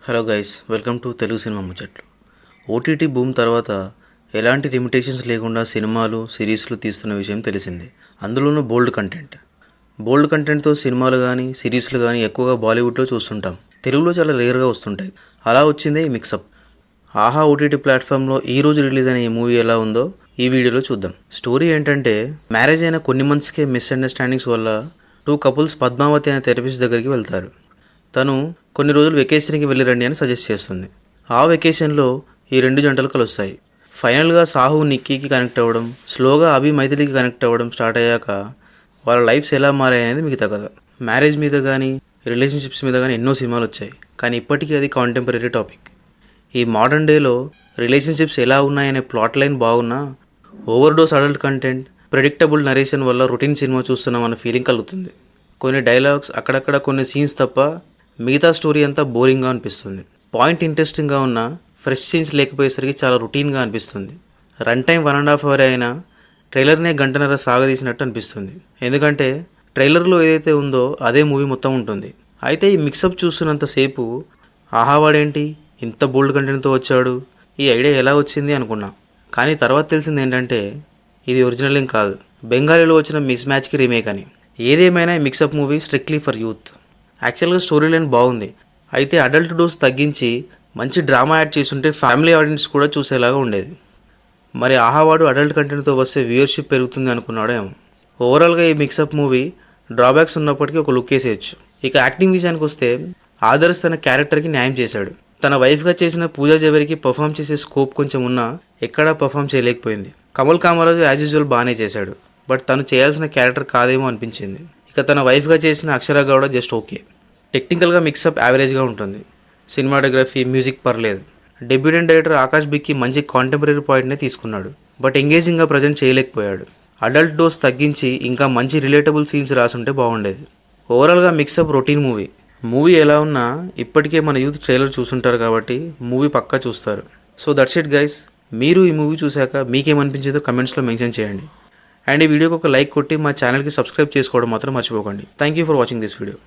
Hello guys, welcome to Telugu cinema ముచ్చట్లు. OTT boom తర్వాత ఎలాంటి లిమిటేషన్స్ లేకుండా సినిమాలు సిరీస్లు తీస్తున్న విషయం తెలిసిందే. అందులోనూ బోల్డ్ కంటెంట్తో సినిమాలు కానీ సిరీస్లు కానీ ఎక్కువగా బాలీవుడ్లో చూస్తుంటాం. తెలుగులో చాలా రేర్గా వస్తుంటాయి. అలా వచ్చిందే ఈ మిక్సప్. ఆహా ఓటీటీ ప్లాట్ఫామ్లో ఈరోజు రిలీజ్ అయిన ఈ మూవీ ఎలా ఉందో ఈ వీడియోలో చూద్దాం. స్టోరీ ఏంటంటే, మ్యారేజ్ అయిన కొన్ని మంత్స్కే మిస్అండర్స్టాండింగ్స్ వల్ల 2 కపుల్స్ పద్మావతి అనే థెరపిస్ట్ దగ్గరికి వెళ్తారు. తను కొన్ని రోజులు వెకేషన్కి వెళ్ళిరండి అని సజెస్ట్ చేస్తుంది. ఆ వెకేషన్లో ఈ 2 జంటలు కలుస్తాయి. ఫైనల్గా సాహు నిక్కీకి కనెక్ట్ అవ్వడం, స్లోగా అభి మైథిలికి కనెక్ట్ అవ్వడం స్టార్ట్ అయ్యాక వాళ్ళ లైఫ్స్ ఎలా మారాయనేది మిగతా కథ. మ్యారేజ్ మీద కానీ రిలేషన్షిప్స్ మీద కానీ ఎన్నో సినిమాలు వచ్చాయి, కానీ ఇప్పటికీ అది కాంటెంపరీ టాపిక్. ఈ మోడర్న్ డేలో రిలేషన్షిప్స్ ఎలా ఉన్నాయనే ప్లాట్ లైన్ బాగున్నా, overdose adult content, predictable narration వల్ల రొటీన్ సినిమా చూస్తున్నామన్న ఫీలింగ్ కలుగుతుంది. కొన్ని డైలాగ్స్, అక్కడక్కడ కొన్ని సీన్స్ తప్ప మిగతా స్టోరీ అంతా బోరింగ్గా అనిపిస్తుంది. పాయింట్ ఇంట్రెస్టింగ్గా ఉన్న ఫ్రెష్ సీన్స్ లేకపోయేసరికి చాలా రొటీన్గా అనిపిస్తుంది. రన్ టైం 1.5 hours అయినా ట్రైలర్నే గంటన్నర సాగదీసినట్టు అనిపిస్తుంది. ఎందుకంటే ట్రైలర్లో ఏదైతే ఉందో అదే మూవీ మొత్తం ఉంటుంది. అయితే ఈ మిక్సప్ చూస్తున్నంతసేపు ఆహావాడేంటి ఇంత బోల్డ్ కంటెంట్తో వచ్చాడు, ఈ ఐడియా ఎలా వచ్చింది అనుకున్నా. కానీ తర్వాత తెలిసింది ఏంటంటే ఇది ఒరిజినల్ ఏం కాదు, బెంగాలీలో వచ్చిన మిస్ మ్యాచ్కి రీమేక్ అని. ఏదేమైనా ఈ mixup movie strictly for youth. యాక్చువల్గా స్టోరీ లైన్ బాగుంది, అయితే అడల్ట్ డోస్ తగ్గించి మంచి డ్రామా యాడ్ చేసుంటే ఫ్యామిలీ ఆడియన్స్ కూడా చూసేలాగా ఉండేది. మరి ఆహావాడు అడల్ట్ కంటెంట్తో వస్తే వ్యూయర్షిప్ పెరుగుతుంది అనుకున్నాడేమో. ఓవరాల్గా ఈ మిక్సప్ మూవీ డ్రాబ్యాక్స్ ఉన్నప్పటికీ ఒక లుక్ వేసేయచ్చు. ఇక యాక్టింగ్ విషయానికి వస్తే ఆదర్శ్ తన క్యారెక్టర్కి న్యాయం చేశాడు. తన వైఫ్గా చేసిన పూజా జవరికి పర్ఫామ్ చేసే స్కోప్ కొంచెం ఉన్నా ఎక్కడా పర్ఫామ్ చేయలేకపోయింది. కమల్ కామరాజు యాజ్ యూజువల్ బాగానే చేశాడు, బట్ తను చేయాల్సిన క్యారెక్టర్ కాదేమో అనిపించింది. ఇక తన వైఫ్గా చేసిన అక్షర గౌడ జస్ట్ ఓకే. టెక్నికల్గా మిక్సప్ యావరేజ్గా ఉంటుంది. సినిమాటోగ్రఫీ, మ్యూజిక్ పర్లేదు. డెబ్యూటెంట్ డైరెక్టర్ ఆకాష్ బిక్కి మంచి కాంటెంపరీ పాయింట్నే తీసుకున్నాడు, బట్ ఎంగేజింగ్గా ప్రజెంట్ చేయలేకపోయాడు. అడల్ట్ డోస్ తగ్గించి ఇంకా మంచి రిలేటబుల్ సీన్స్ రాసుంటే బాగుండేది. ఓవరాల్గా మిక్సప్ రొటీన్ మూవీ ఎలా ఉన్నా ఇప్పటికే మన యూత్ ట్రైలర్ చూసుంటారు కాబట్టి మూవీ పక్కా చూస్తారు. So that's it guys. మీరు ఈ మూవీ చూశాక మీకేమనిపించిందో కమెంట్స్లో మెన్షన్ చేయండి. అండ్ ఈ వీడియోకి ఒక లైక్ కొట్టి మా ఛానల్కి సబ్స్క్రైబ్ చేసుకోవడం మాత్రం మర్చిపోకండి. Thank you for watching this video.